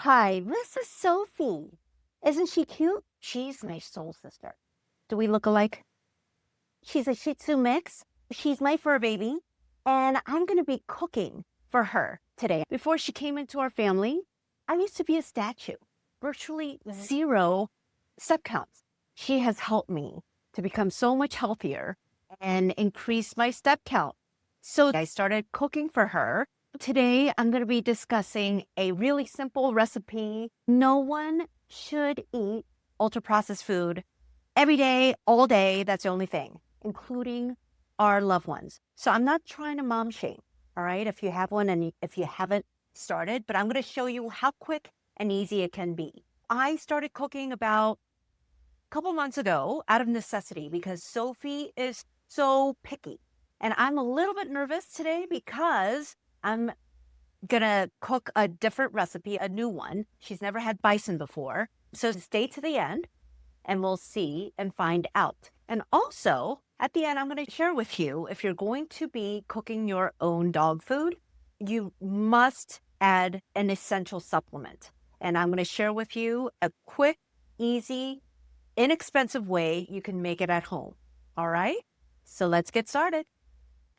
Hi, this is Sophie. Isn't she cute? She's my soul sister. Do we look alike? She's a Shih Tzu mix. She's my fur baby. And I'm going to be cooking for her today. Before she came into our family, I used to be a statue, virtually zero step counts. She has helped me to become so much healthier and increase my step count. So I started cooking for her. Today, I'm going to be discussing a really simple recipe. No one should eat ultra processed food every day, all day. That's the only thing, including our loved ones. So I'm not trying to mom shame, all right, if you have one and if you haven't started, but I'm going to show you how quick and easy it can be. I started cooking about a couple months ago out of necessity because Sophie is so picky. And I'm a little bit nervous today because I'm gonna cook a different recipe, a new one. She's never had bison before. So stay to the end and we'll see and find out. And also, at the end, I'm going to share with you if you're going to be cooking your own dog food, you must add an essential supplement. And I'm going to share with you a quick, easy, inexpensive way you can make it at home. All right? So let's get started.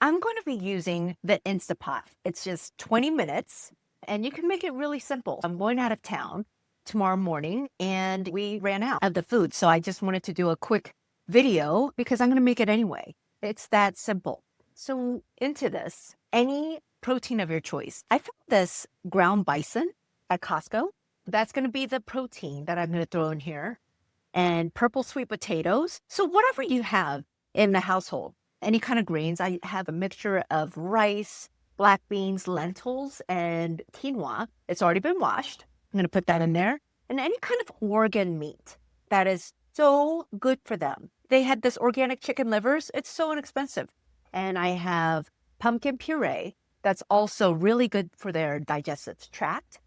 I'm going to be using the Instapot. It's just 20 minutes and you can make it really simple. I'm going out of town tomorrow morning and we ran out of the food. So I just wanted to do a quick video because I'm going to make it anyway. It's that simple. So into this, any protein of your choice. I found this ground bison at Costco. That's going to be the protein that I'm going to throw in here, and purple sweet potatoes. So whatever you have in the household, any kind of grains. I have a mixture of rice, black beans, lentils, and quinoa. It's already been washed. I'm going to put that in there. And any kind of organ meat that is so good for them. They had this organic chicken livers. It's so inexpensive. And I have pumpkin puree that's also really good for their digestive tract.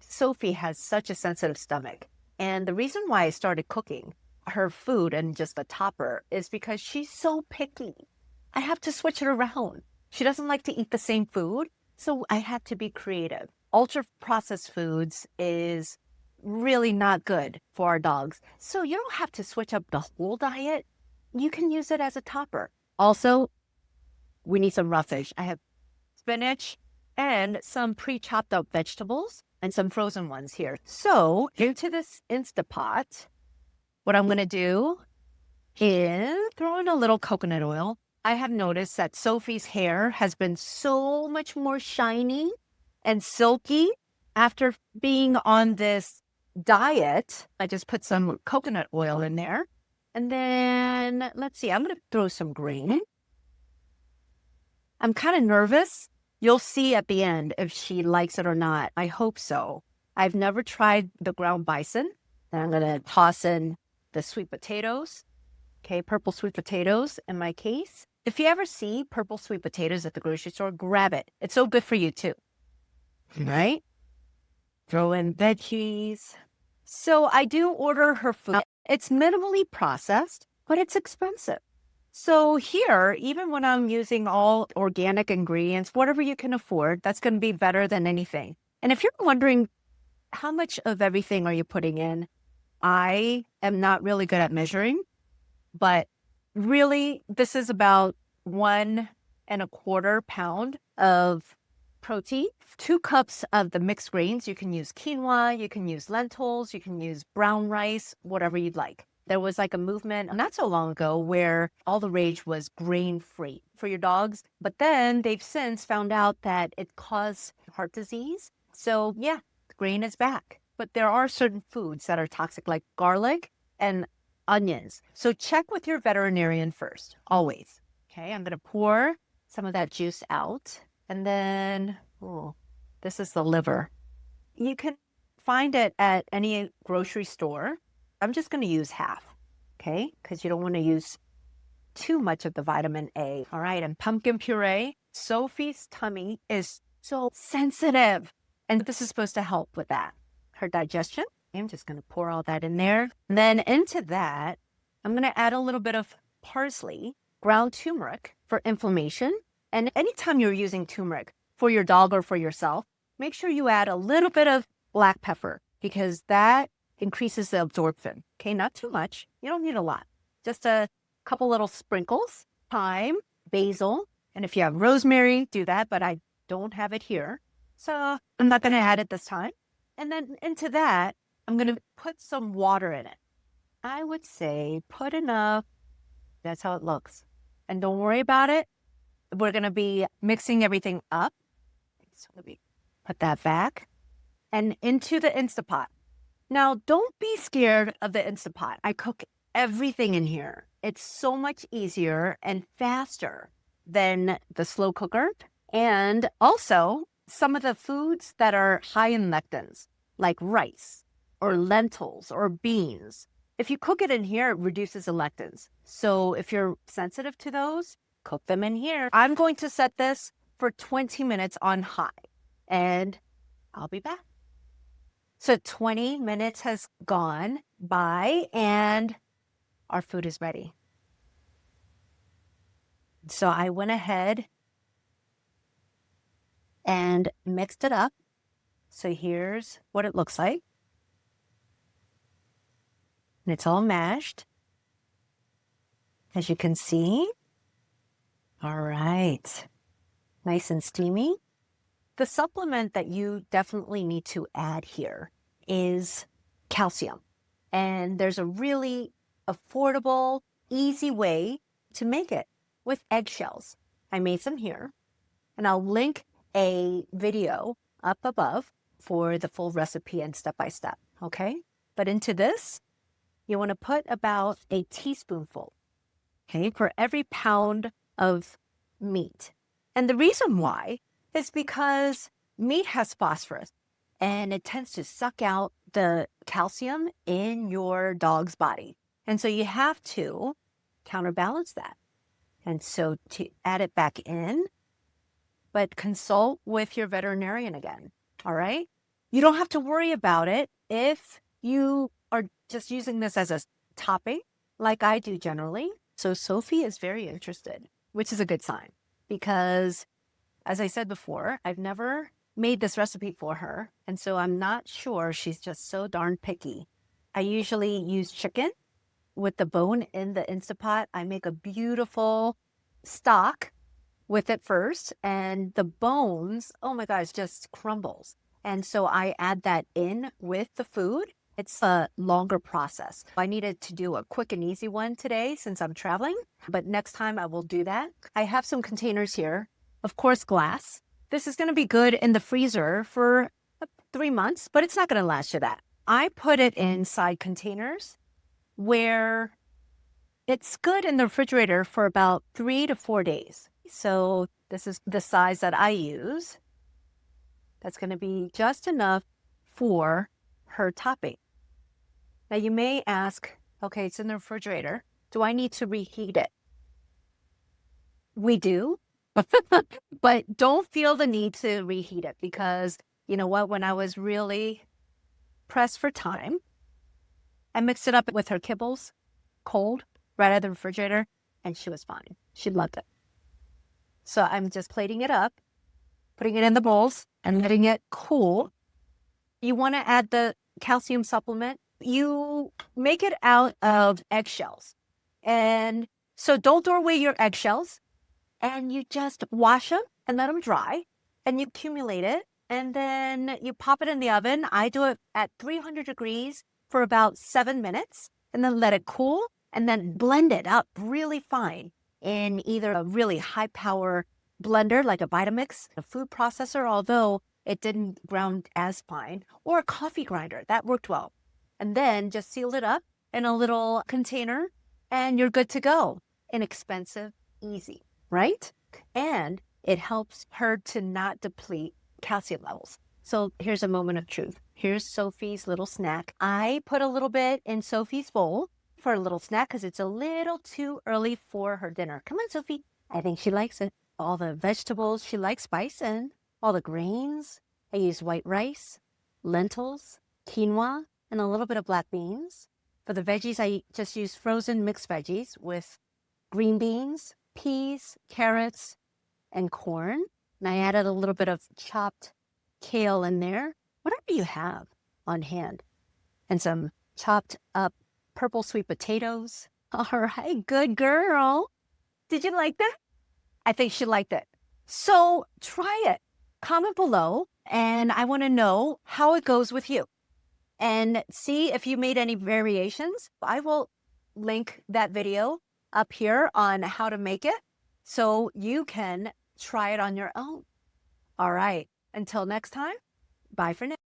Sophie has such a sensitive stomach. And the reason why I started cooking her food and just a topper is because she's so picky. I have to switch it around. She doesn't like to eat the same food, so I had to be creative. Ultra processed foods is really not good for our dogs. So you don't have to switch up the whole diet. You can use it as a topper. Also, we need some roughage. I have spinach and some pre-chopped up vegetables and some frozen ones here. So into this Instapot, what I'm going to do is throw in a little coconut oil. I have noticed that Sophie's hair has been so much more shiny and silky after being on this diet. I just put some coconut oil in there. And then let's see, I'm going to throw some grain. I'm kind of nervous. You'll see at the end if she likes it or not. I hope so. I've never tried the ground bison. And I'm going to toss in the sweet potatoes. Okay, purple sweet potatoes in my case. If you ever see purple sweet potatoes at the grocery store, grab it. It's so good for you too. Right? Throw in veggies. So I do order her food. It's minimally processed, but it's expensive. So here, even when I'm using all organic ingredients, whatever you can afford, that's going to be better than anything. And if you're wondering how much of everything are you putting in, I am not really good at measuring, but really this is about 1.25 pounds of protein, 2 cups of the mixed grains. You can use quinoa, you can use lentils, you can use brown rice, whatever you'd like. There was like a movement not so long ago where all the rage was grain-free for your dogs. But then they've since found out that it caused heart disease. So yeah, grain is back. But there are certain foods that are toxic, like garlic and onions. So check with your veterinarian first, always. Okay, I'm going to pour some of that juice out. And then, this is the liver. You can find it at any grocery store. I'm just going to use half, okay? Because you don't want to use too much of the vitamin A. All right, and pumpkin puree. Sophie's tummy is so sensitive, and this is supposed to help with that. Her digestion. I'm just going to pour all that in there. And then into that, I'm going to add a little bit of parsley, ground turmeric for inflammation. And anytime you're using turmeric for your dog or for yourself, make sure you add a little bit of black pepper because that increases the absorption. Okay, not too much. You don't need a lot. Just a couple little sprinkles, thyme, basil, and if you have rosemary, do that, but I don't have it here. So I'm not going to add it this time. And then into that, I'm going to put some water in it. I would say put enough. That's how it looks. And don't worry about it. We're going to be mixing everything up. So let me put that back and into the Instapot. Now, don't be scared of the Instapot. I cook everything in here. It's so much easier and faster than the slow cooker. And also, some of the foods that are high in lectins, like rice or lentils or beans, if you cook it in here, it reduces the lectins. So if you're sensitive to those, cook them in here. I'm going to set this for 20 minutes on high, and I'll be back. So 20 minutes has gone by, and our food is ready. So I went ahead and mixed it up. So here's what it looks like. And it's all mashed, as you can see. All right. Nice and steamy. The supplement that you definitely need to add here is calcium. And there's a really affordable, easy way to make it with eggshells. I made some here, and I'll link a video up above for the full recipe and step-by-step, okay? But into this, you want to put about a teaspoonful, okay, for every pound of meat. And the reason why is because meat has phosphorus and it tends to suck out the calcium in your dog's body. And so you have to counterbalance that. And so to add it back in, but consult with your veterinarian again, all right? You don't have to worry about it if you are just using this as a topping like I do generally. So Sophie is very interested, which is a good sign because, as I said before, I've never made this recipe for her. And so I'm not sure, she's just so darn picky. I usually use chicken with the bone in the Instapot. I make a beautiful stock with it first, and the bones, oh my gosh, just crumbles. And so I add that in with the food. It's a longer process. I needed to do a quick and easy one today since I'm traveling, but next time I will do that. I have some containers here, of course, glass. This is going to be good in the freezer for 3 months, but it's not going to last you that. I put it inside containers where it's good in the refrigerator for about 3 to 4 days. So this is the size that I use. That's going to be just enough for her topping. Now you may ask, okay, it's in the refrigerator. Do I need to reheat it? We do, but don't feel the need to reheat it because you know what? When I was really pressed for time, I mixed it up with her kibbles cold right out of the refrigerator, and she was fine. She loved it. So I'm just plating it up, putting it in the bowls, and letting it cool. You want to add the calcium supplement. You make it out of eggshells. And so don't throw away your eggshells. And you just wash them and let them dry. And you accumulate it. And then you pop it in the oven. I do it at 300 degrees for about 7 minutes. And then let it cool. And then blend it up really fine in either a really high power blender like a Vitamix, a food processor, although it didn't ground as fine, or a coffee grinder. That worked well. And then just seal it up in a little container and you're good to go. Inexpensive, easy, right? And it helps her to not deplete calcium levels. So here's a moment of truth. Here's Sophie's little snack. I put a little bit in Sophie's bowl for a little snack because it's a little too early for her dinner. Come on, Sophie. I think she likes it. All the vegetables, she likes bison. All the grains. I use white rice, lentils, quinoa, and a little bit of black beans. For the veggies, I just use frozen mixed veggies with green beans, peas, carrots, and corn. And I added a little bit of chopped kale in there whatever you have on hand, and some chopped up purple sweet potatoes. All right, good girl. Did you like that? I think she liked it. So try it. Comment below, and I want to know how it goes with you. And see if you made any variations. I will link that video up here on how to make it so you can try it on your own. All right, until next time, bye for now.